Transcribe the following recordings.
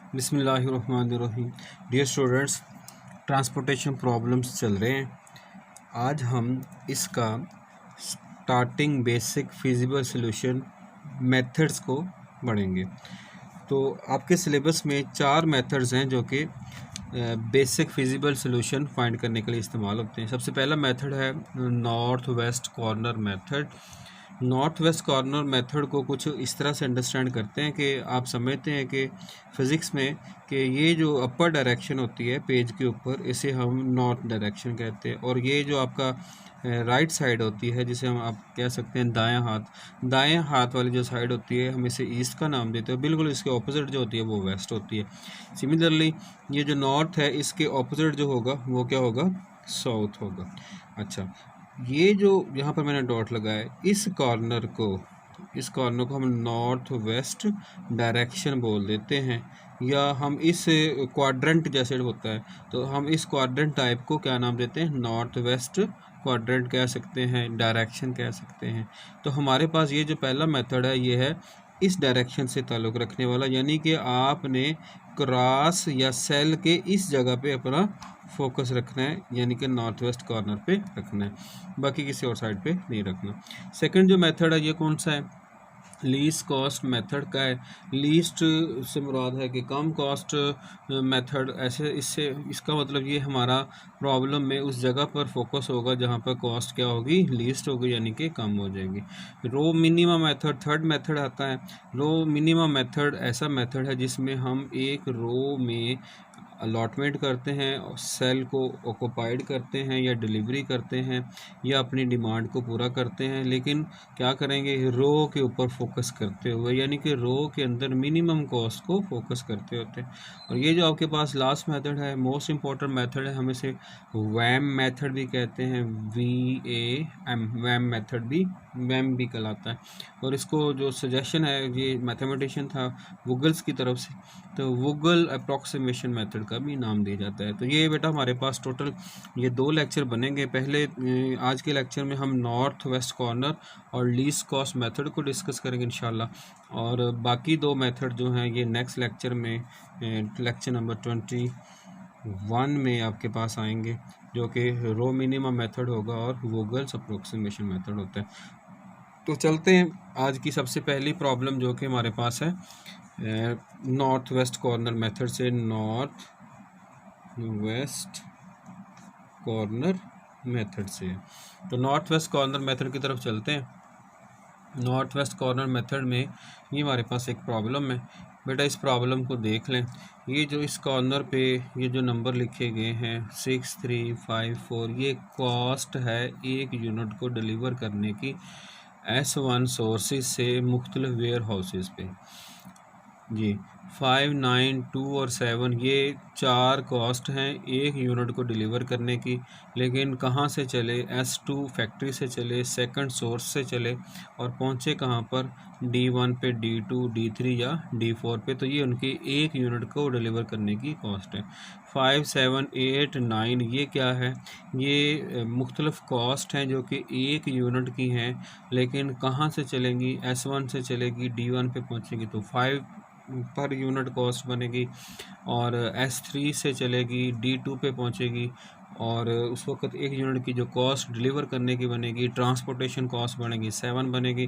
बिस्मिल्लाहिर्रहमानिर्रहीम। Dear students, transportation problems चल रहे हैं। आज हम इसका starting basic feasible solution methods को पढ़ेंगे। तो आपके सिलेबस में 4 मेथड्स हैं जो कि बेसिक फिजिबल सॉल्यूशन फाइंड करने के लिए इस्तेमाल होते हैं। सबसे पहला मेथड है north west corner method. North west corner method को कुछ इस तरह से अंडरस्टैंड करते हैं कि आप समझते हैं कि फ़िज़िक्स में कि ये जो अपर डायरेक्शन होती है पेज के ऊपर, इसे हम नॉर्थ डायरेक्शन कहते हैं, और ये जो आपका राइट साइड होती है जिसे हम आप कह सकते हैं दाएं हाथ वाली जो साइड होती है हम इसे ईस्ट का नाम देते हैं। बिल्कुल इसके ऑपोजिट जो होती है वो वेस्ट होती है। सिमिलरली ये जो नॉर्थ है इसके ऑपोजिट जो होगा वो क्या होगा, साउथ होगा। अच्छा, ये जो यहाँ पर मैंने डॉट लगाया है इस कॉर्नर को हम नॉर्थ वेस्ट डायरेक्शन बोल देते हैं, या हम इस क्वाड्रेंट जैसे होता है तो हम इस क्वाड्रेंट टाइप को क्या नाम देते हैं, नॉर्थ वेस्ट क्वाड्रेंट कह सकते हैं, डायरेक्शन कह सकते हैं। तो हमारे पास ये जो पहला मेथड है ये है इस डायरेक्शन से ताल्लुक़ रखने वाला, यानी कि आपने क्रॉस या सेल के इस जगह पे अपना फोकस रखना है, यानी कि नॉर्थ वेस्ट कॉर्नर पे रखना है, बाकी किसी और साइड पे नहीं रखना। सेकंड जो मेथड है ये कौन सा है, लीस्ट कॉस्ट मेथड का है। लीस्ट से मुराद है कि कम कॉस्ट मेथड। ऐसे इससे इसका मतलब ये हमारा प्रॉब्लम में उस जगह पर फोकस होगा जहाँ पर कॉस्ट क्या होगी, लीस्ट होगी, यानी कि कम हो जाएगी। रो मिनिमम मेथड थर्ड मेथड आता है। रो मिनिमम मेथड ऐसा मेथड है जिसमें हम एक रो में अलॉटमेंट करते हैं और सेल को ऑक्यूपाइड करते हैं या डिलीवरी करते हैं या अपनी डिमांड को पूरा करते हैं, लेकिन क्या करेंगे, रो के ऊपर फोकस करते हुए, यानी कि रो के अंदर मिनिमम कॉस्ट को फोकस करते होते हैं। और ये जो आपके पास लास्ट मेथड है मोस्ट इम्पॉर्टेंट मेथड है, हम इसे वैम मेथड भी कहते हैं, VAM वैम भी कहलाता है। और इसको जो सजेशन है ये मैथमेटिशियन था वुगल्स की तरफ से, तो वुगल अप्रॉक्सीमेशन मेथड का भी नाम दिया जाता है। तो ये बेटा हमारे पास टोटल ये 2 लेक्चर बनेंगे। पहले आज के लेक्चर में हम नॉर्थ वेस्ट कॉर्नर और लीस्ट कॉस्ट मेथड को डिस्कस करेंगे इंशाल्लाह, और बाकी 2 मेथड जो हैं ये नेक्स्ट लेक्चर में लेक्चर नंबर 21 में आपके पास आएंगे, जो कि रो मिनिमम मेथड होगा और वुगल्स अप्रोक्सीमेशन मेथड होता है। तो चलते हैं आज की सबसे पहली प्रॉब्लम जो कि हमारे पास है नॉर्थ वेस्ट कॉर्नर मेथड से। नॉर्थ वेस्ट कॉर्नर मेथड से तो नॉर्थ वेस्ट कॉर्नर मेथड की तरफ चलते हैं। नॉर्थ वेस्ट कॉर्नर मेथड में ये हमारे पास एक प्रॉब्लम है बेटा, इस प्रॉब्लम को देख लें। ये जो इस कॉर्नर पे ये जो नंबर लिखे गए हैं 6354, ये कॉस्ट है एक यूनिट को डिलीवर करने की S1 सोर्सेज से मुख्तलिफ वेयर हाउसेस पे जी। 5, 9, 2 और 7 ये 4 कॉस्ट हैं एक यूनिट को डिलीवर करने की, लेकिन कहाँ से चले, S2 फैक्ट्री से चले, सेकंड सोर्स से चले, और पहुँचे कहाँ पर, D1 पे, D2, D3 या D4 पे। तो ये उनकी एक यूनिट को डिलीवर करने की कॉस्ट है। 5, 7, 8, 9 ये क्या है, ये मुख्तलिफ कॉस्ट हैं जो कि एक यूनिट की हैं, लेकिन कहाँ से चलेंगी, S1 से चलेगी, D1 पे पहुँचेगी तो 5 पर यूनिट कॉस्ट बनेगी, और S3 से चलेगी, D2 पे पहुंचेगी, और उस वक्त एक यूनिट की जो कॉस्ट डिलीवर करने की बनेगी, ट्रांसपोर्टेशन कॉस्ट बनेगी 7 बनेगी।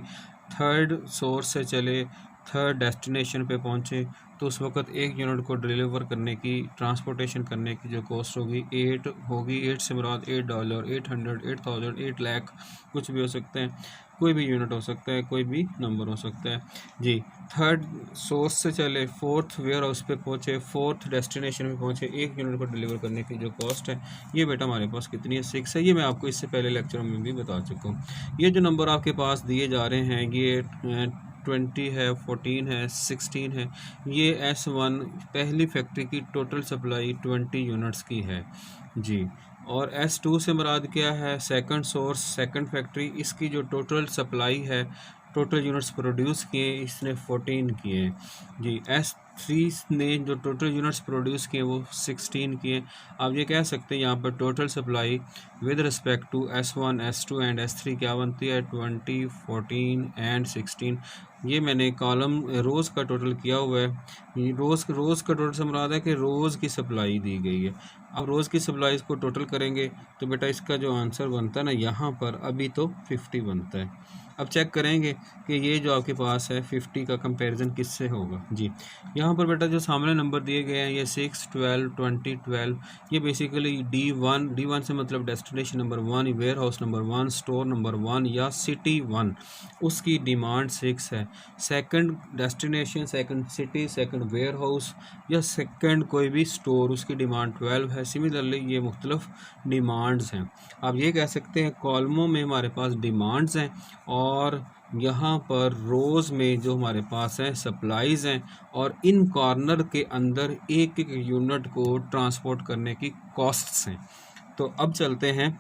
थर्ड सोर्स से चले, थर्ड डेस्टिनेशन पे पहुंचे तो उस वक्त एक यूनिट को डिलीवर करने की, ट्रांसपोर्टेशन करने की जो कॉस्ट होगी 8 होगी। 8 से मुराद $8, 800, 8000, 8 लाख, कुछ भी हो सकते हैं, कोई भी यूनिट हो सकता है, कोई भी नंबर हो सकता है जी। थर्ड सोर्स से चले, फोर्थ वेयर हाउस पे पहुँचे, फोर्थ डेस्टिनेशन पे पहुँचे, एक यूनिट को डिलीवर करने की जो कॉस्ट है ये बेटा हमारे पास कितनी है, 6 है। ये मैं आपको इससे पहले लेक्चर में भी बता चुका हूँ। ये जो नंबर आपके पास दिए जा रहे हैं ये 20 है, 14 है, 16 है। ये S1 पहली फैक्ट्री की टोटल सप्लाई 20 यूनिट्स की है जी। और S2 से मुराद क्या है, सेकंड सोर्स, सेकंड फैक्ट्री, इसकी जो टोटल सप्लाई है, टोटल यूनिट्स प्रोड्यूस किए इसने 14 किए जी। S3 ने जो टोटल यूनिट्स प्रोड्यूस किए वो 16 किए। आप ये कह सकते हैं यहाँ पर total supply with respect to S1, S2 and S3 क्या बनती है, 20, 14 एंड 16। ये मैंने कॉलम रोज़ का टोटल किया हुआ है। ये रोज़ का टोटल से मुराद है कि रोज़ की सप्लाई दी गई है। अब रोज़ की सप्लाई को टोटल करेंगे तो बेटा इसका जो आंसर बनता है ना, यहाँ पर अभी तो 50 बनता है। अब चेक करेंगे कि ये जो आपके पास है 50 का कंपैरिजन किससे होगा जी। यहाँ पर बेटा जो सामने नंबर दिए गए हैं ये 6, 12, 20, 12, ये बेसिकली D1 से मतलब destination number 1, warehouse number 1, store number 1 या सिटी 1, उसकी डिमांड 6 है। Second destination, second city, second warehouse या सेकंड कोई भी स्टोर, उसकी डिमांड 12 है। सिमिलरली ये मुख्तलिफ डिमांड्स हैं। आप ये कह सकते हैं कॉलमों में हमारे पास डिमांड्स हैं और यहाँ पर रोज़ में जो हमारे पास है सप्लाईज़ हैं, और इन कॉर्नर के अंदर एक एक यूनिट को ट्रांसपोर्ट करने की कॉस्ट्स हैं। तो अब चलते हैं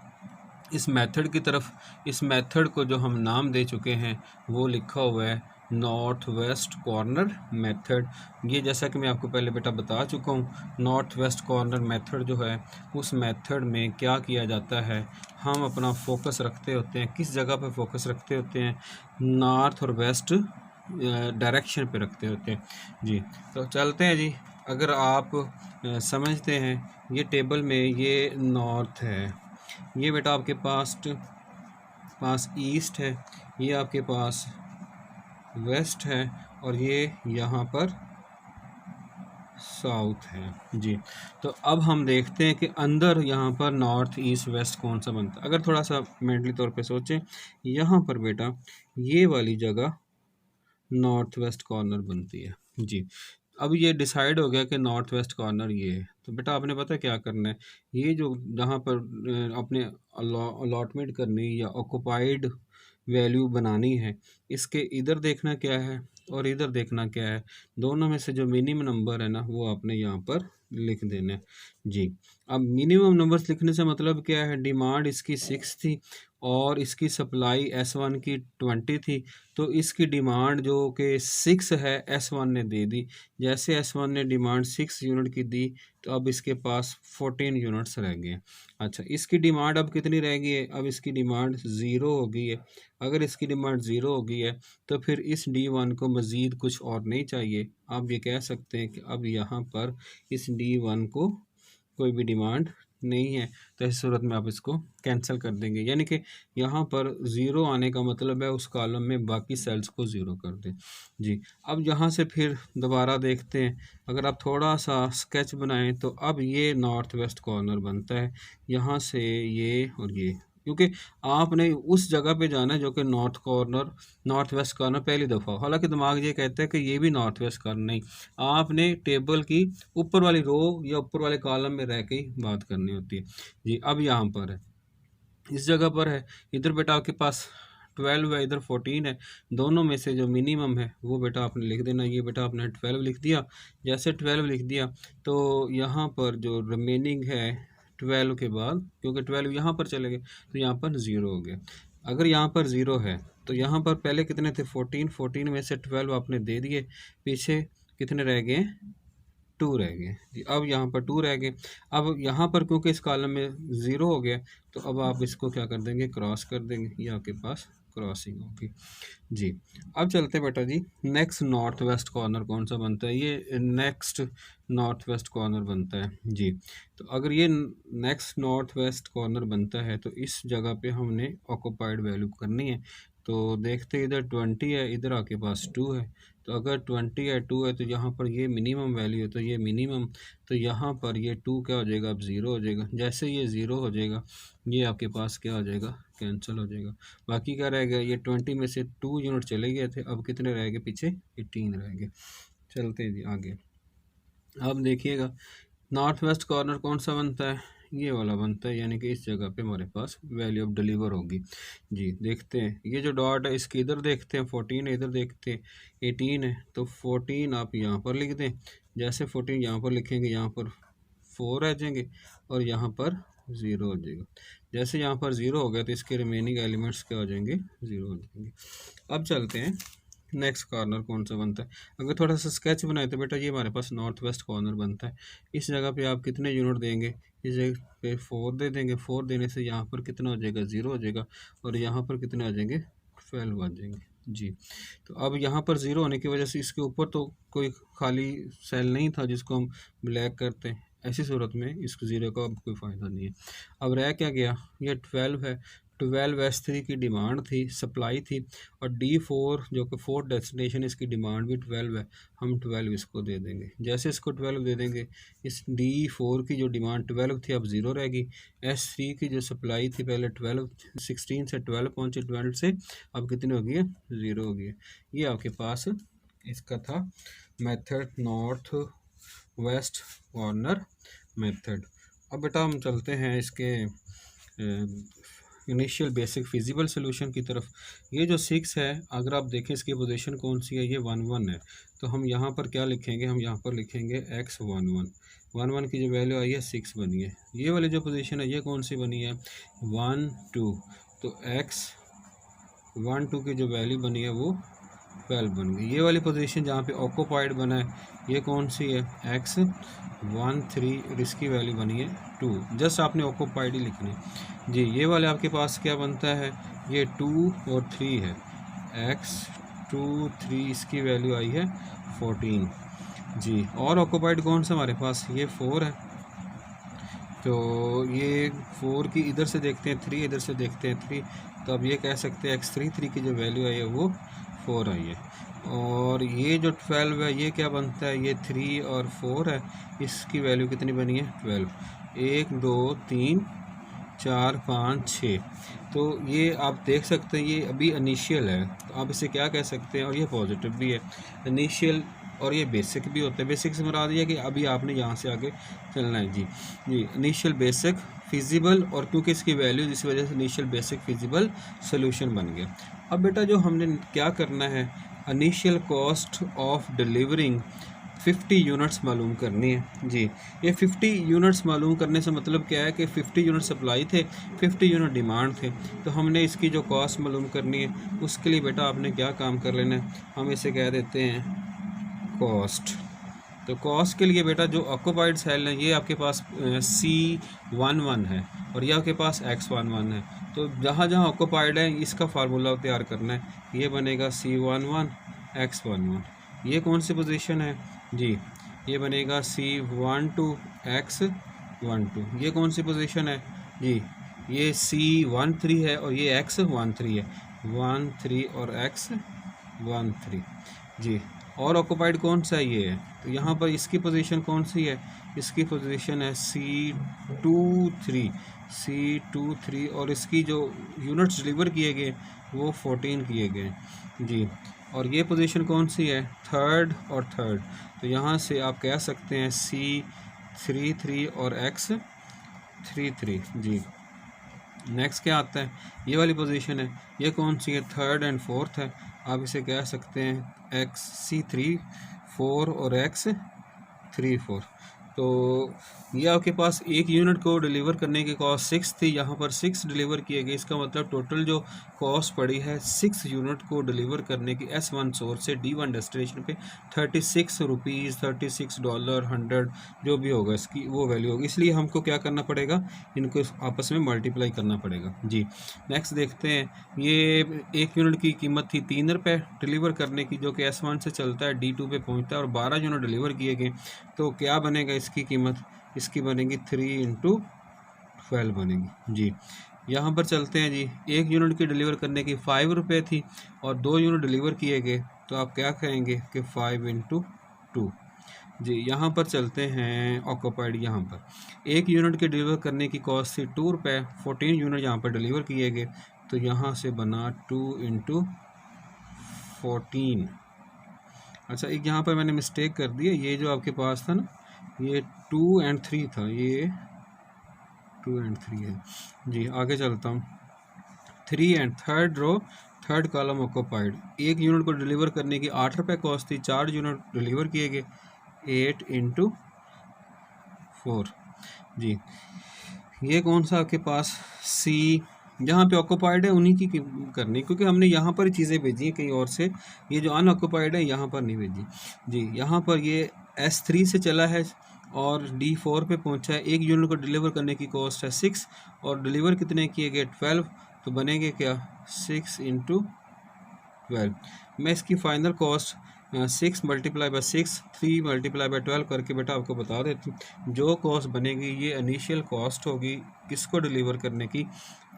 इस मेथड की तरफ। इस मेथड को जो हम नाम दे चुके हैं वो लिखा हुआ है नॉर्थ वेस्ट कॉर्नर मेथड। ये जैसा कि मैं आपको पहले बेटा बता चुका हूँ, नॉर्थ वेस्ट कॉर्नर मेथड जो है उस मेथड में क्या किया जाता है, हम अपना फोकस रखते होते हैं, किस जगह पर फोकस रखते होते हैं, नॉर्थ और वेस्ट डायरेक्शन पे रखते होते हैं जी। तो चलते हैं जी। अगर आप समझते हैं, ये टेबल में ये नॉर्थ है, ये बेटा आपके पास ईस्ट है, ये आपके पास वेस्ट है, और ये यहाँ पर साउथ है जी। तो अब हम देखते हैं कि अंदर यहाँ पर नॉर्थ ईस्ट वेस्ट कौन सा बनता है। अगर थोड़ा सा मेंटली तौर पे सोचें, यहाँ पर बेटा ये वाली जगह नॉर्थ वेस्ट कॉर्नर बनती है जी। अब ये डिसाइड हो गया कि नॉर्थ वेस्ट कॉर्नर ये है, तो बेटा आपने पता क्या करना है, ये जो जहाँ पर अपने अलॉटमेंट करनी या ऑक्युपाइड वैल्यू बनानी है, इसके इधर देखना क्या है और इधर देखना क्या है, दोनों में से जो मिनिमम नंबर है ना वो आपने यहाँ पर लिख देना है जी। अब मिनिमम नंबर्स लिखने से मतलब क्या है, डिमांड इसकी 6 थी और इसकी सप्लाई S1 की 20 थी, तो इसकी डिमांड जो कि 6 है S1 ने दे दी। जैसे S1 ने डिमांड 6 यूनिट की दी तो अब इसके पास 14 यूनिट्स रह गए। अच्छा, इसकी डिमांड अब कितनी रह गई है, अब इसकी डिमांड 0 हो गई है। अगर इसकी डिमांड 0 हो गई है तो फिर इस D1 को मज़ीद कुछ और नहीं चाहिए। आप ये कह सकते हैं कि अब यहाँ पर इस D1 को कोई भी डिमांड नहीं है, तो इस सूरत में आप इसको कैंसिल कर देंगे। यानी कि यहाँ पर ज़ीरो आने का मतलब है उस कॉलम में बाकी सेल्स को ज़ीरो कर दें जी। अब यहाँ से फिर दोबारा देखते हैं, अगर आप थोड़ा सा स्केच बनाएं तो अब ये नॉर्थ वेस्ट कॉर्नर बनता है, यहाँ से ये और ये, क्योंकि आपने उस जगह पे जाना है जो कि नॉर्थ वेस्ट कॉर्नर पहली दफ़ा हो। हालांकि दिमाग ये कहता है कि ये भी नॉर्थ वेस्ट कॉर्नर, नहीं, आपने टेबल की ऊपर वाली रो या ऊपर वाले कॉलम में रह के ही बात करनी होती है जी। अब यहाँ पर है, इस जगह पर है, इधर बेटा आपके पास 12 है, इधर 14 है, दोनों में से जो मिनिमम है वो बेटा आपने लिख देना। ये बेटा आपने 12 लिख दिया। जैसे 12 लिख दिया तो यहाँ पर जो रिमेनिंग है 12 के बाद, क्योंकि 12 यहाँ पर चले गए तो यहाँ पर 0 हो गया। अगर यहाँ पर 0 है तो यहाँ पर पहले कितने थे, 14 में से 12 आपने दे दिए, पीछे कितने रह गए, 2 रह गए जी। अब यहाँ पर 2 रह गए। अब यहाँ पर क्योंकि इस कॉलम में 0 हो गया तो अब आप इसको क्या कर देंगे, क्रॉस कर देंगे, ये आपके पास क्रॉसिंग होगी जी। अब चलते बेटा जी, नेक्स्ट नॉर्थ वेस्ट कॉर्नर कौन सा बनता है, ये नेक्स्ट नॉर्थ वेस्ट कॉर्नर बनता है जी। तो अगर ये नेक्स्ट नॉर्थ वेस्ट कॉर्नर बनता है तो इस जगह पे हमने ऑक्युपाइड वैल्यू करनी है। तो देखते इधर 20 है, इधर आपके पास 2 है, तो अगर 20 है 2 है तो यहाँ पर ये मिनिमम वैल्यू है, तो ये मिनिमम, तो यहाँ पर ये 2 क्या हो जाएगा, अब 0 हो जाएगा। जैसे ये 0 हो जाएगा ये आपके पास क्या हो जाएगा, कैंसिल हो जाएगा। बाकी क्या रह गया, ये 20 में से 2 यूनिट चले गए थे, अब कितने रह गए पीछे, 18 रह गए। चलते हैं जी आगे। अब देखिएगा नॉर्थ वेस्ट कॉर्नर कौन सा बनता है, ये वाला बनता है, यानी कि इस जगह पे हमारे पास वैल्यू ऑफ डिलीवर होगी जी। देखते हैं ये जो डॉट है इसके इधर देखते हैं 14 है, इधर देखते हैं 18 है, तो 14 आप यहाँ पर लिख दें। जैसे 14 यहाँ पर लिखेंगे यहाँ पर 4 आ जाएंगे और यहाँ पर 0 हो जाएगा। जैसे यहाँ पर 0 हो गया तो इसके रिमेनिंग एलिमेंट्स क्या हो जाएंगे, 0 हो जाएंगे। अब चलते हैं नेक्स्ट कॉर्नर कौन सा बनता है। अगर थोड़ा सा स्केच बनाए तो बेटा ये हमारे पास नॉर्थ वेस्ट कॉर्नर बनता है। इस जगह पे आप कितने यूनिट देंगे, इस जगह पे 4 दे देंगे। 4 देने से यहाँ पर कितना हो जाएगा, 0 हो जाएगा, और यहाँ पर कितने आ जाएंगे, 12 आ जाएंगे जी। तो अब यहाँ पर ज़ीरो होने की वजह से इसके ऊपर तो कोई खाली सेल नहीं था जिसको हम ब्लैक करते हैं। ऐसी सूरत में इसको ज़ीरो का अब कोई फ़ायदा नहीं है। अब रह क्या गया, ये 12 है। 12 S3 की डिमांड थी, सप्लाई थी, और D4 जो कि 4th डेस्टिनेशन, इसकी डिमांड भी 12 है। हम 12 इसको दे देंगे। जैसे इसको 12 दे देंगे, इस D4 की जो डिमांड 12 थी अब ज़ीरो रहेगी। S3 की जो सप्लाई थी पहले 12 16 से 12 पहुँची, 12 से अब कितनी हो गई है, ज़ीरो हो गई है। ये आपके पास इसका था method, north west corner method. अब बेटा हम चलते हैं इसके इनिशियल बेसिक फिजिबल सोल्यूशन की तरफ। ये जो 6 है, अगर आप देखें इसकी पोजीशन कौन सी है, ये 1 1 है। तो हम यहाँ पर क्या लिखेंगे, हम यहाँ पर लिखेंगे x 1 1। 1 1 की जो वैल्यू आई है 6 बनी है। ये वाली जो पोजीशन है ये कौन सी बनी है, 1 2। तो x 1 2 की जो वैल्यू बनी है वो 12 बन गई। ये वाली पोजीशन जहाँ पे ऑक्यूपाइड बना है ये कौन सी है, x 1 3, और इसकी वैल्यू बनी है 2। जस्ट आपने ऑक्यूपाइड ही लिखनी है जी। ये वाले आपके पास क्या बनता है, ये 2 और 3 है, x 2 3, इसकी वैल्यू आई है 14 जी। और ऑक्यूपाइड कौन सा हमारे पास, ये 4 है। तो ये 4 की इधर से देखते हैं 3, इधर से देखते हैं 3, तो अब ये कह सकते हैं x 3 की जो वैल्यू आई है वो 4 आई है। और ये जो 12 है ये क्या बनता है, ये 3 और 4 है, इसकी वैल्यू कितनी बनी है 12। 1 2 3 4 5 6। तो ये आप देख सकते हैं ये अभी इनिशियल है, तो आप इसे क्या कह सकते हैं, और ये पॉजिटिव भी है इनिशियल, और ये बेसिक भी होता है। बेसिक से मुराद ये है कि अभी आपने यहाँ से आगे चलना है जी। जी इनिशियल बेसिक फिजिबल, और क्योंकि इसकी वैल्यू इस वजह से इनिशियल बेसिक फिजिबल सोल्यूशन बन गया। अब बेटा जो हमने क्या करना है, initial cost of delivering 50 units मालूम करनी है जी। ये 50 यूनिट्स मालूम करने से मतलब क्या है कि 50 यूनिट सप्लाई थे, 50 यूनिट डिमांड थे, तो हमने इसकी जो कॉस्ट मालूम करनी है उसके लिए बेटा आपने क्या काम कर लेना है, हम इसे कह देते हैं कॉस्ट। तो कॉस्ट के लिए बेटा जो ऑक्यूपाइड सेल है ये आपके पास C11 है, और ये आपके पास X11 है। तो जहाँ जहाँ ऑक्यूपाइड है इसका फार्मूला तैयार करना है, ये बनेगा C11 X11। ये कौन सी पोजीशन है जी, ये बनेगा C12 X12। ये कौन सी पोजीशन है जी, ये C13 है, और ये X13 है, 1 3 और X13 जी। और ऑक्यूपाइड कौन सा ये है, तो यहाँ पर इसकी पोजीशन कौन सी है, इसकी पोजीशन है C23, और इसकी जो यूनिट्स डिलीवर किए गए वो 14 किए गए जी। और ये पोजीशन कौन सी है, थर्ड और थर्ड, तो यहाँ से आप कह सकते हैं C33 और X33 जी। नेक्स्ट क्या आता है, ये वाली पोजीशन है, ये कौन सी है, थर्ड एंड फोर्थ है, आप इसे कह सकते हैं XC34 और X34। तो ये आपके पास एक यूनिट को डिलीवर करने की कॉस्ट 6 थी, यहाँ पर 6 डिलीवर किए गए, इसका मतलब टोटल जो कॉस्ट पड़ी है 6 यूनिट को डिलीवर करने की S1 सोर्स से D1 डेस्टिनेशन पे 36 रुपीज़, $36 100 जो भी होगा इसकी वो वैल्यू होगी। इसलिए हमको क्या करना पड़ेगा, इनको आपस में मल्टीप्लाई करना पड़ेगा जी। नेक्स्ट देखते हैं, ये एक यूनिट की कीमत थी 3 रुपये डिलीवर करने की, जो कि S1 से चलता है D2 पे पहुंचता है, और 12 यूनिट डिलीवर किए गए, तो क्या बनेगा इसकी कीमत, इसकी बनेगी 3 × 12 बनेगी जी। यहाँ पर चलते हैं जी, एक यूनिट की डिलीवर करने की 5 रुपये थी, और 2 यूनिट डिलीवर किए गए, तो आप क्या कहेंगे कि 5 × 2 जी। यहाँ पर चलते हैं ऑक्यूपाइड, यहाँ पर एक यूनिट के डिलीवर करने की कॉस्ट थी 2 रुपये, 14 यूनिट यहाँ पर डिलीवर किए गए, तो यहाँ से बना 2 × 14। अच्छा एक यहाँ पर मैंने मिस्टेक कर दी है, ये जो आपके पास था ना ये 2 और 3 था, ये 2 और 3 है जी। आगे चलता हूँ, 3 और third row third column occupied, एक यूनिट को डिलीवर करने की 8 रुपये कॉस्ट थी, 4 यूनिट डिलीवर किए गए, 8 × 4 जी। ये कौन सा आपके पास सी, जहाँ पे ऑक्यूपाइड है उन्हीं की करनी, क्योंकि हमने यहाँ पर चीज़ें भेजी हैं कहीं और से, ये जो अनऑक्यूपाइड है यहाँ पर नहीं भेजी जी। यहाँ पर ये S3 से चला है और D4 पे पहुँचा है, एक यूनिट को डिलीवर करने की कॉस्ट है 6, और डिलीवर कितने किए गए 12, तो बनेंगे क्या 6 × 12। मैं इसकी final cost 6 multiply by 6 3 multiply by 12 करके बेटा आपको बता देती हूँ। जो कॉस्ट बनेगी ये इनिशियल कॉस्ट होगी किसको डिलीवर करने की,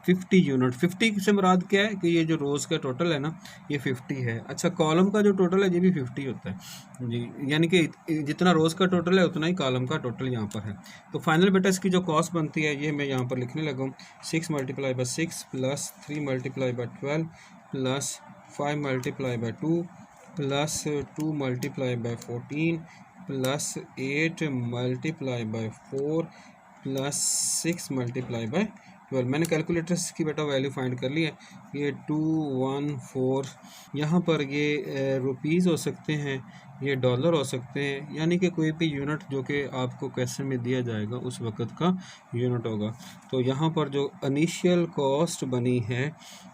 50 यूनिट। 50 से मुराद क्या है कि ये जो रोज़ का टोटल है ना ये 50 है। अच्छा, कॉलम का जो टोटल है ये भी 50 होता है जी, यानी कि जितना रोज़ का टोटल है उतना ही कॉलम का टोटल यहाँ पर है। तो फाइनल बेटा इसकी जो कॉस्ट बनती है ये मैं यहाँ पर लिखने लगा हूँ, 6 multiply by 6 plus 3 multiply by 12 plus 5 multiply by 2 plus 2 multiply by 14 plus 8 multiply by 4 plus 6 multiply by 12। मैंने कैलकुलेटर की बेटा वैल्यू फाइंड कर ली है, ये 214। यहाँ पर ये रुपीज़ हो सकते हैं, ये डॉलर हो सकते हैं, यानी कि कोई भी यूनिट जो कि आपको क्वेश्चन में दिया जाएगा उस वक़्त का यूनिट होगा। तो यहाँ पर जो इनिशियल कॉस्ट बनी है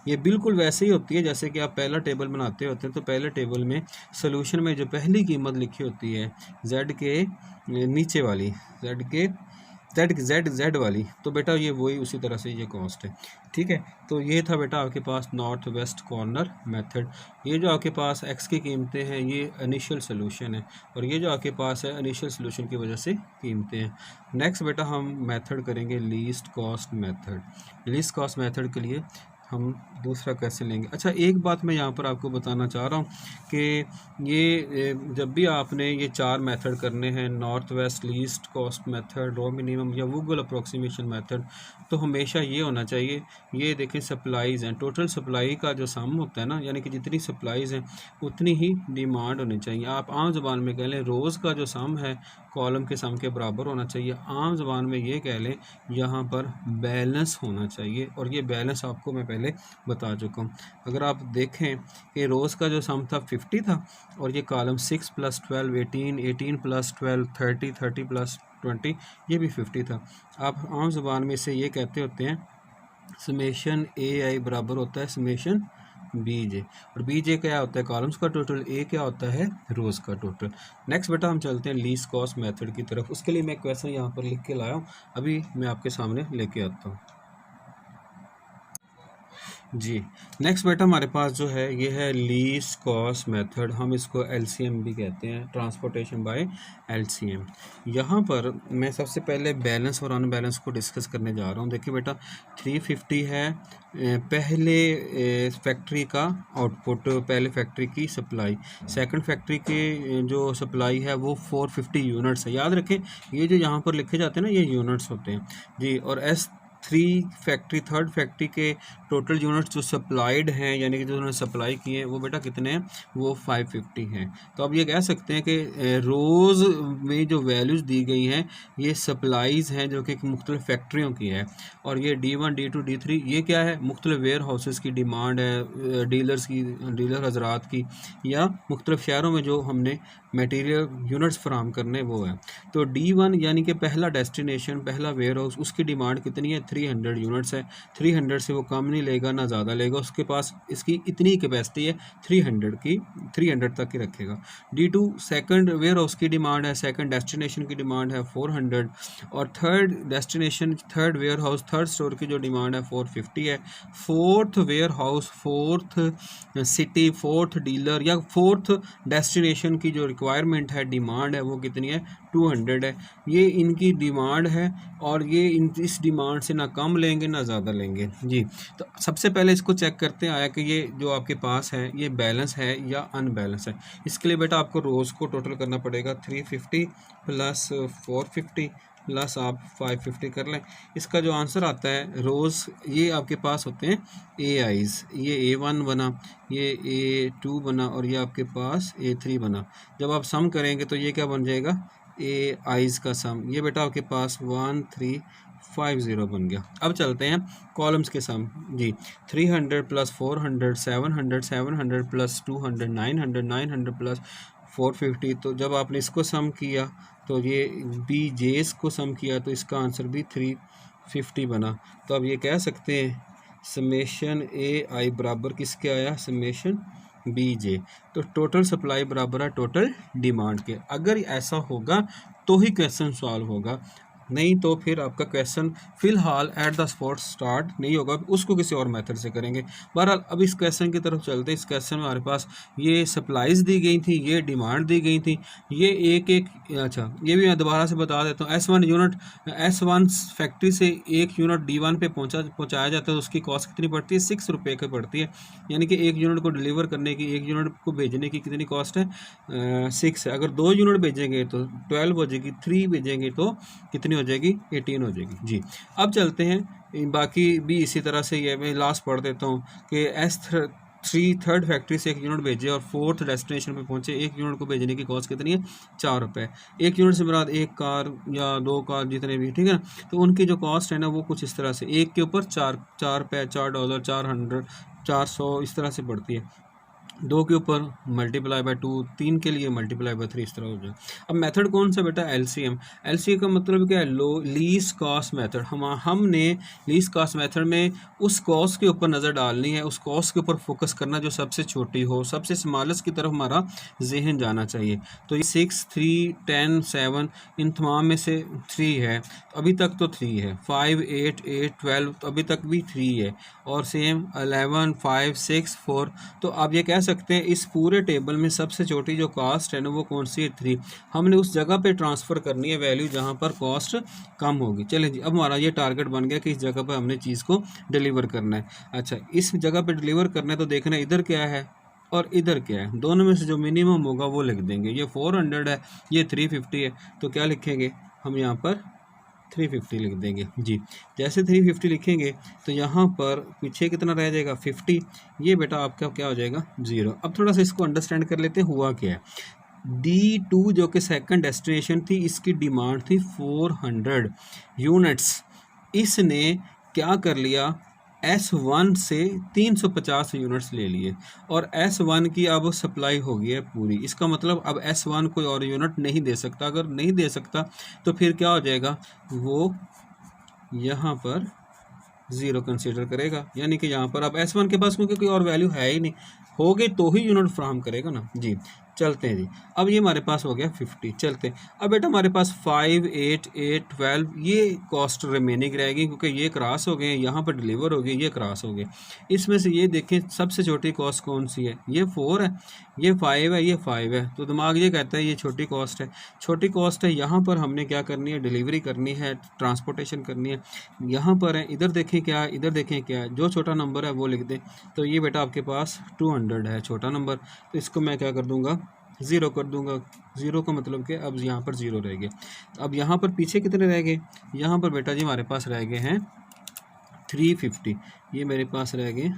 ये बिल्कुल वैसे ही होती है जैसे कि आप पहला टेबल बनाते होते हैं। तो पहले टेबल में सोल्यूशन में जो पहली कीमत लिखी होती है जेड के नीचे वाली, जेड वाली, तो बेटा ये वही उसी तरह से ये कॉस्ट है। ठीक है, तो ये था बेटा आपके पास नॉर्थ वेस्ट कॉर्नर मेथड। ये जो आपके पास एक्स की कीमतें हैं ये इनिशियल सोल्यूशन है, और ये जो आपके पास है इनिशियल सोल्यूशन की वजह से कीमतें हैं। नेक्स्ट बेटा हम मेथड करेंगे least cost method. Least cost method के लिए हम दूसरा कैसे लेंगे। अच्छा, एक बात मैं यहाँ पर आपको बताना चाह रहा हूँ कि ये जब भी आपने ये 4 मेथड करने हैं, north west, least cost method, row minimum या गूगल अप्रोक्सीमेशन मेथड, तो हमेशा ये होना चाहिए, ये देखें सप्लाईज़ हैं, टोटल सप्लाई का जो सम होता है ना, यानी कि जितनी सप्लाईज़ हैं उतनी ही डिमांड होनी चाहिए। आप आम ज़बान में कह लें रोज़ का जो सम है कॉलम के सम के बराबर होना चाहिए। आम ज़बान में ये कह लें यहाँ पर बैलेंस होना चाहिए, और ये बैलेंस आपको मैं पहले बता चुका हूँ। अगर आप देखें कि रोज़ का जो सम था 50 था, और ये कॉलम 6 प्लस 12 18, 18 प्लस 12 30, 30 प्लस 20 ये भी 50 था। आप आम ज़बान में से ये कहते होते हैं समेशन ए आई बराबर होता है समेशन बी जे, और बी जे क्या होता है कॉलम्स का टोटल, ए क्या होता है रोज़ का टोटल। नेक्स्ट बेटा हम चलते हैं लीस्ट कॉस्ट मेथड की तरफ। उसके लिए मैं क्वेश्चन यहाँ पर लिख के लाया हूँ, अभी मैं आपके सामने लेके आता हूँ जी। नेक्स्ट बेटा हमारे पास जो है ये है लीस्ट कॉस्ट मेथड, हम इसको एलसीएम भी कहते हैं, ट्रांसपोर्टेशन बाय एलसीएम। यहाँ पर मैं सबसे पहले बैलेंस और अनबैलेंस को डिस्कस करने जा रहा हूँ। देखिए बेटा 350 है पहले फैक्ट्री का आउटपुट, पहले फैक्ट्री की सप्लाई, सेकंड फैक्ट्री के जो सप्लाई है वो 450 यूनिट्स है। याद रखें ये जो यहाँ पर लिखे जाते हैं ना ये यूनिट्स होते हैं जी। और S3 फैक्ट्री, थर्ड फैक्ट्री के टोटल यूनिट्स जो सप्लाइड हैं यानी कि जो उन्होंने सप्लाई किए हैं वो बेटा कितने हैं, वो 550 हैं। तो अब ये कह सकते हैं कि रोज़ में जो वैल्यूज़ दी गई हैं ये सप्लाईज़ हैं जो कि मुख्तलिफ फैक्ट्रियों की है, और ये D1 D2 D3 ये क्या है मुख्तलिफ वेयर हाउसेस की डिमांड है, डीलर्स की, डीलर हजरात की, या मुख्तलिफ शहरों में जो हमने मटेरियल यूनिट्स फराहम करने वो है। तो D1 यानी कि पहला डेस्टिनेशन, पहला वेयर हाउस, उसकी डिमांड कितनी है 300 यूनिट्स है। 300 से वो कम नहीं लेगा ना ज़्यादा लेगा, उसके पास इसकी इतनी कैपेसिटी है 300 की, 300 तक ही रखेगा। D2 सेकंड वेयर हाउस की डिमांड है, सेकंड डेस्टिनेशन की डिमांड है 400, और third destination, third warehouse, third store की जो डिमांड है 450 है। Fourth warehouse, fourth city, fourth dealer या फोर्थ डेस्टिनेशन की जो रिक्वायरमेंट है, डिमांड है, वो कितनी है 200 है। ये इनकी डिमांड है, और ये इस डिमांड से ना कम लेंगे ना ज़्यादा लेंगे जी। तो सबसे पहले इसको चेक करते आया कि ये जो आपके पास है ये बैलेंस है या अनबैलेंस है। इसके लिए बेटा आपको रोज़ को टोटल करना पड़ेगा, 350 प्लस 450 प्लस आप 550 कर लें। इसका जो आंसर आता है रोज़, ये आपके पास होते हैं ए आईज़, ये A1 बना, ये A2 बना, और ये आपके पास A3 बना। जब आप सम करेंगे तो ये क्या बन जाएगा, ए आईज़ का सम, ये बेटा आपके पास 1350 बन गया। अब चलते हैं कॉलम्स के सम जी। 300 प्लस 400 700, 700 प्लस 200 900, 900 प्लस 450। तो जब आपने इसको सम किया तो ये बी जेस को सम किया तो इसका आंसर भी 350 बना। तो अब ये कह सकते हैं समेशन ए आई बराबर किसके आया, समेशन बी जे। तो टोटल सप्लाई बराबर है टोटल डिमांड के। अगर ऐसा होगा तो ही क्वेश्चन सॉल्व होगा, नहीं तो फिर आपका क्वेश्चन फ़िलहाल एट द स्पॉट स्टार्ट नहीं होगा, उसको किसी और मेथड से करेंगे। बहरहाल अब इस क्वेश्चन की तरफ चलते हैं। इस क्वेश्चन में हमारे पास ये सप्लाईज दी गई थी, ये डिमांड दी गई थी, ये एक एक, अच्छा ये भी मैं दोबारा से बता देता हूँ। S1 फैक्ट्री से एक यूनिट D1 पे पहुँचाया जाता है तो उसकी कॉस्ट कितनी पड़ती है, 6 रुपये की पड़ती है। यानी कि एक यूनिट को डिलीवर करने की, एक यूनिट को भेजने की कितनी कॉस्ट है, 6 है। अगर 2 यूनिट भेजेंगे तो 12 हो जाएगी, 3 भेजेंगे तो कितनी हो जाएगी, 18 हो जाएगी जी। अब चलते हैं, बाकी भी इसी तरह से ये मैं लास्ट पढ़ देता हूँ कि S3 थर्ड फैक्ट्री से एक यूनिट भेजे और फोर्थ डेस्टिनेशन पे पहुँचे, एक यूनिट को भेजने की कॉस्ट कितनी है, 4 रुपये। एक यूनिट से मुराद एक कार या 2 कार जितने भी, ठीक है ना। तो उनकी जो कॉस्ट है ना वो कुछ इस तरह से, एक के ऊपर 4 रुपये, $4, 400, 400 इस तरह से पड़ती है। 2 के ऊपर मल्टीप्लाई बाय 2, 3 के लिए मल्टीप्लाई बाय 3, इस तरह हो जाए। अब मेथड कौन सा बेटा, LCM। LCM का मतलब क्या है, लीस्ट कॉस्ट मेथड। हमने लीस्ट कॉस्ट मेथड में उस कॉस्ट के ऊपर नज़र डालनी है, उस कॉस्ट के ऊपर फोकस करना जो सबसे छोटी हो, सबसे स्मॉलेस्ट की तरफ हमारा जहन जाना चाहिए। तो ये 6, 3, 10, 7 इन तमाम में से 3 है, अभी तक तो 3 है। 5, 8, 12 तो अभी तक भी 3 है, और सेम 11, 5, 6, 4। तो आप ये कह सकते हैं इस पूरे टेबल में सबसे छोटी जो कॉस्ट है ना वो कौन सी है, 3। हमने उस जगह पे ट्रांसफ़र करनी है वैल्यू जहाँ पर कॉस्ट कम होगी। चलें जी, अब हमारा ये टारगेट बन गया कि इस जगह पर हमने चीज़ को डिलीवर करना है। अच्छा, इस जगह पे डिलीवर करना है तो देखना है इधर क्या है और इधर क्या है, दोनों में से जो मिनिमम होगा वो लिख देंगे। ये 400 है, ये 350 है, तो क्या लिखेंगे हम यहाँ पर 350 लिख देंगे जी। जैसे 350 लिखेंगे तो यहाँ पर पीछे कितना रह जाएगा, 50। ये बेटा आपका क्या हो जाएगा, 0। अब थोड़ा सा इसको अंडरस्टैंड कर लेते हैं हुआ क्या है। D2 जो कि सेकंड डेस्टिनेशन थी, इसकी डिमांड थी 400 यूनिट्स। इसने क्या कर लिया, S1 से 350 यूनिट्स ले लिए और S1 की अब सप्लाई हो गई है पूरी। इसका मतलब अब S1 कोई और यूनिट नहीं दे सकता। अगर नहीं दे सकता तो फिर क्या हो जाएगा, वो यहाँ पर 0 कंसीडर करेगा। यानी कि यहाँ पर अब S1 के पास क्योंकि कोई और वैल्यू है ही नहीं, हो गई तो ही यूनिट फ्राहम करेगा ना जी। चलते हैं जी, अब ये हमारे पास हो गया 50। चलते हैं अब बेटा हमारे पास 5, 8, 8, 12 ये कॉस्ट रिमेनिंग रहेगी क्योंकि ये क्रॉस हो गए, यहाँ पर डिलीवर हो गए, ये क्रॉस हो गए। इसमें से ये देखें सबसे छोटी कॉस्ट कौन सी है, ये 4 है, ये 5 है, ये 5 है। तो दिमाग ये कहता है ये छोटी कॉस्ट है, छोटी कॉस्ट है। यहाँ पर हमने क्या करनी है, डिलीवरी करनी है, ट्रांसपोर्टेशन करनी है। यहाँ पर है, इधर देखें क्या है, इधर देखें क्या है, जो छोटा नंबर है वो लिख दें। तो ये बेटा आपके पास 200 है छोटा नंबर, तो इसको मैं क्या कर दूंगा, 0 कर दूंगा। 0 का मतलब कि अब यहाँ पर 0 रह गए। अब यहाँ पर पीछे कितने रह गए, यहाँ पर बेटा जी हमारे पास रह गए हैं 350। ये मेरे पास रह गए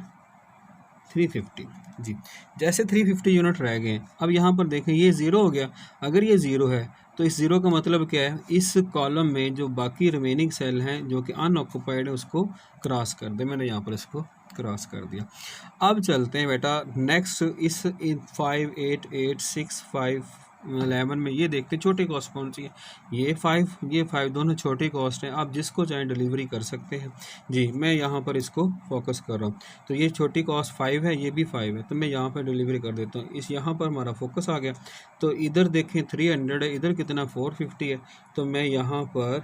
350 जी। जैसे 350 यूनिट रह गए, अब यहाँ पर देखें ये 0 हो गया। अगर ये 0 है तो इस 0 का मतलब क्या है, इस कॉलम में जो बाकी रिमेनिंग सेल हैं जो कि अनऑक्यूपाइड है उसको क्रॉस कर दे। मैंने यहाँ पर इसको क्रॉस कर दिया। अब चलते हैं बेटा नेक्स्ट, इस 5, 8, 8, 6, 5, 11 में ये देखते हैं छोटी कॉस्ट कौन सी है। ये 5 दोनों छोटी कॉस्ट हैं, आप जिसको चाहें डिलीवरी कर सकते हैं जी। मैं यहाँ पर इसको फोकस कर रहा हूँ, तो ये छोटी कॉस्ट 5 है, ये भी 5 है, तो मैं यहाँ पर डिलीवरी कर देता हूँ। इस यहाँ पर हमारा फोकस आ गया। तो इधर देखें 300 है, इधर कितना 450 है, तो मैं यहाँ पर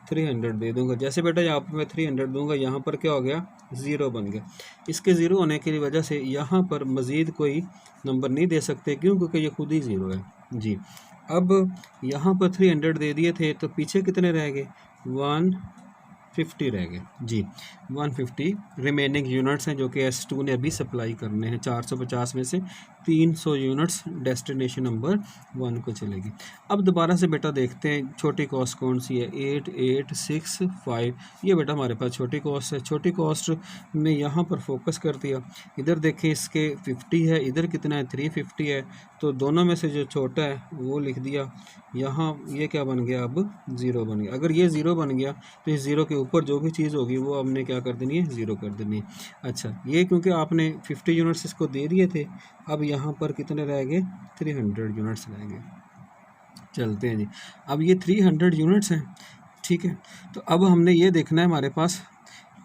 300 दे दूंगा। जैसे बेटा यहाँ पर मैं 300 दूंगा, यहाँ पर क्या हो गया, 0 बन गया। इसके 0 होने की वजह से यहाँ पर मज़ीद कोई नंबर नहीं दे सकते, क्यों, क्योंकि ये खुद ही 0 है जी। अब यहाँ पर 300 दे दिए थे तो पीछे कितने रह गए, 150 रह गए जी। 150 रिमेनिंग यूनिट्स हैं जो कि S2 ने अभी सप्लाई करने हैं। 450 में से 300 यूनिट्स डेस्टिनेशन नंबर 1 को चलेगी। अब दोबारा से बेटा देखते हैं छोटी कॉस्ट कौन सी है, 8, 8, 6, 5। ये बेटा हमारे पास छोटी कॉस्ट है। छोटी कॉस्ट में यहाँ पर फोकस कर दिया। इधर देखें इसके 50 है, इधर कितना है 350 है, तो दोनों में से जो छोटा है वो लिख दिया। यहाँ ये क्या बन गया, अब 0 बन गया। अगर ये 0 बन गया तो इस 0 के ऊपर जो भी चीज़ होगी वो हमने क्या कर देनी है, 0 कर देनी है। अच्छा, ये क्योंकि आपने 50 यूनिट्स इसको दे दिए थे, अब यहाँ पर कितने रह गए, 300 यूनिट्स रह गए। चलते हैं जी, अब ये 300 यूनिट्स हैं, ठीक है। तो अब हमने ये देखना है हमारे पास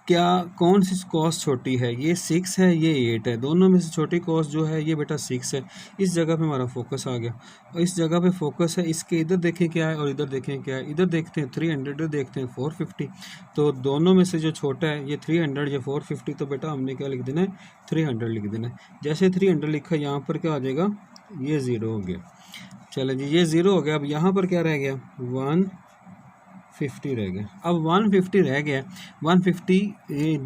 क्या कौन सी कॉस्ट छोटी है, ये 6 है ये 8 है, दोनों में से छोटी कॉस्ट जो है ये बेटा 6 है। इस जगह पे हमारा फोकस आ गया और इस जगह पे फोकस है। इसके इधर देखें क्या है और इधर देखें क्या है, इधर देखते हैं 300, इधर देखते हैं 450। तो दोनों में से जो छोटा है ये 300 या 450, तो बेटा हमने क्या लिख देना है 300 लिख देना है। जैसे 300 लिखा यहाँ पर क्या आ जाएगा, ये 0 हो गया। चलो जी ये 0 हो गया। अब यहाँ पर क्या रह गया 150 रह गया। अब 150 रह गया, 150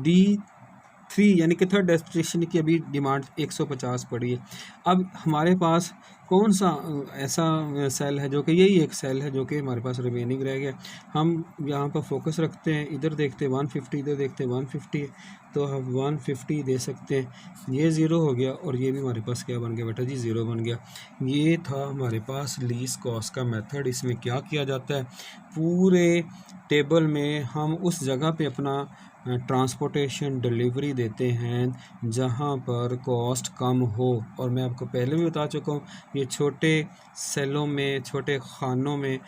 D3 यानी कि थर्ड डेस्टिनेशन की अभी डिमांड 150 पड़ी है। अब हमारे पास कौन सा ऐसा सेल है जो कि यही एक सेल है जो कि हमारे पास रिमेनिंग रह गया। हम यहाँ पर फोकस रखते हैं, इधर देखते हैं 150, इधर देखते हैं 150 है, तो हम 150 दे सकते हैं। ये 0 हो गया और ये भी हमारे पास क्या बन गया बेटा जी 0 बन गया। ये था हमारे पास लीस्ट कॉस्ट का मेथड। इसमें क्या किया जाता है, पूरे टेबल में हम उस जगह पे अपना ट्रांसपोर्टेशन डिलीवरी देते हैं जहां पर कॉस्ट कम हो। और मैं आपको पहले भी बता चुका हूँ, ये छोटे सेलों में, छोटे खानों में,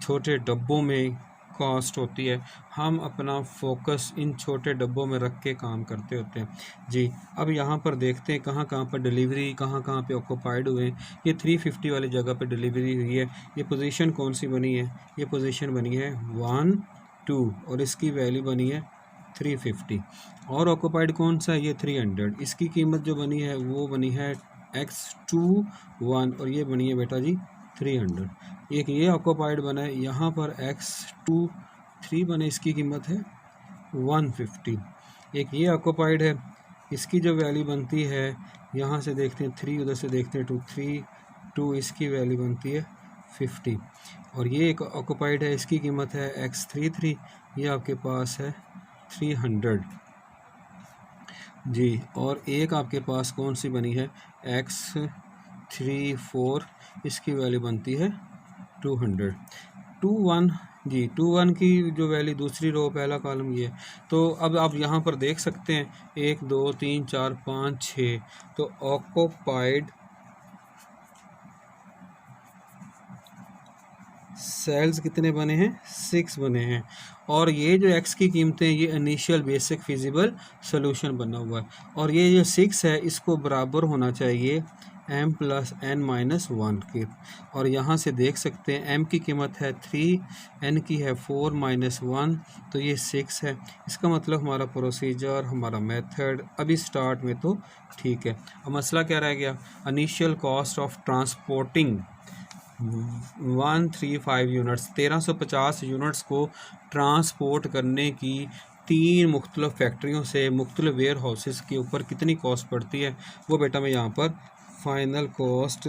छोटे डब्बों में कॉस्ट होती है। हम अपना फोकस इन छोटे डब्बों में रख के काम करते होते हैं जी। अब यहाँ पर देखते हैं कहाँ कहाँ पर डिलीवरी, कहाँ कहाँ पे ऑक्यूपाइड हुए हैं। ये 350 वाली जगह पे डिलीवरी हुई है। ये पोजीशन कौन सी बनी है, ये पोजीशन बनी है 1 2 और इसकी वैल्यू बनी है 350। और ऑक्यूपाइड कौन सा है, ये 300। इसकी कीमत जो बनी है वो बनी है X21 और ये बनी है बेटा जी 300। एक ये ऑक्यूपाइड बना है, यहाँ पर X23 बने, इसकी कीमत है 150। एक ये ऑक्यूपाइड है, इसकी जो वैल्यू बनती है, यहाँ से देखते हैं 3, उधर से देखते हैं 2, 3 2, इसकी वैल्यू बनती है 50। और ये एक ऑक्यूपाइड है, इसकी कीमत है X33, ये आपके पास है 300 जी। और एक आपके पास कौन सी बनी है X34, इसकी वैल्यू बनती है 200। 21 जी, 21 की जो वैल्यू दूसरी रो पहला कॉलम ये है। तो अब आप यहाँ पर देख सकते हैं 1 2 3 4 5 6, तो ऑक्यूपाइड सेल्स कितने बने हैं, 6 बने हैं। और ये जो x की कीमतें, ये इनिशियल बेसिक फिजिबल सोल्यूशन बना हुआ है। और ये जो 6 है इसको बराबर होना चाहिए m + n-1 के। और यहाँ से देख सकते हैं m की कीमत है 3, n की है 4 - 1, तो ये 6 है। इसका मतलब हमारा प्रोसीजर, हमारा मेथड अभी स्टार्ट में तो ठीक है। अब मसला क्या रह गया, initial cost of transporting 135 units, 1350 units को ट्रांसपोर्ट करने की 3 मुख्तलिफ फैक्ट्रियों से मुख्तलिफ वेयर हाउसेस के ऊपर कितनी कॉस्ट पड़ती है, वो बेटा मैं यहाँ पर फाइनल कॉस्ट,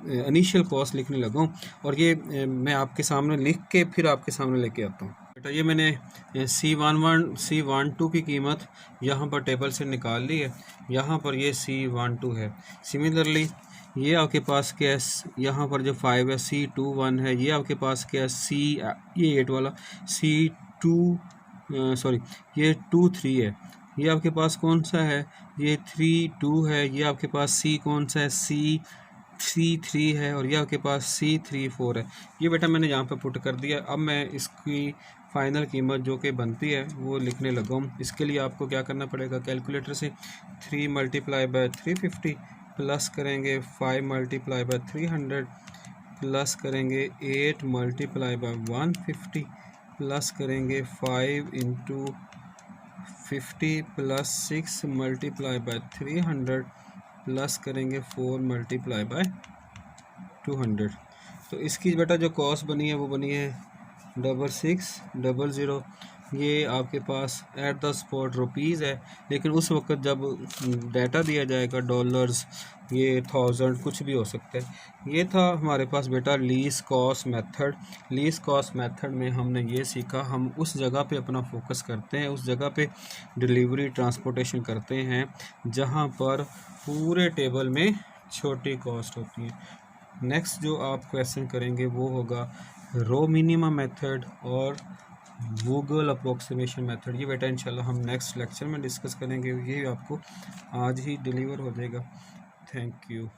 इनिशियल कॉस्ट लिखने लगा हूँ। और ये मैं आपके सामने लिख के फिर आपके सामने लेके आता हूँ बेटा। ये मैंने C12 की कीमत यहाँ पर टेबल से निकाल ली है, यहाँ पर ये C12 है। सिमिलरली ये आपके पास क्या है, यहाँ पर जो 5 है C21 है, ये आपके पास क्या है ये 8 वाला ये 23 है। ये आपके पास कौन सा है, ये 32 है। ये आपके पास C कौन सा है, C33 है। और ये आपके पास C34 है। ये बेटा मैंने यहाँ पे पुट कर दिया। अब मैं इसकी फाइनल कीमत जो कि बनती है वो लिखने लगा हूँ। इसके लिए आपको क्या करना पड़ेगा, कैलकुलेटर से 3 × 350 प्लस करेंगे 5 × 300 प्लस करेंगे 8 × 150 प्लस करेंगे 5 × 50 प्लस 6 × 300 प्लस करेंगे 4 × 200। तो इसकी बेटा जो कॉस्ट बनी है वो बनी है 6600। ये आपके पास एट द स्पॉट रुपीज़ है, लेकिन उस वक्त जब डाटा दिया जाएगा डॉलर्स, ये 1000 कुछ भी हो सकता है। ये था हमारे पास बेटा least cost method. Least cost method में हमने ये सीखा, हम उस जगह पे अपना फोकस करते हैं, उस जगह पे डिलीवरी ट्रांसपोर्टेशन करते हैं जहाँ पर पूरे टेबल में छोटी कॉस्ट होती है। नेक्स्ट जो आप क्वेश्चन करेंगे वो होगा रो मिनिमम मेथड और गूगल अप्रोक्सीमेशन मेथड। ये बेटा इंशाल्लाह हम नेक्स्ट लेक्चर में डिस्कस करेंगे। ये आपको आज ही डिलीवर हो जाएगा। Thank you.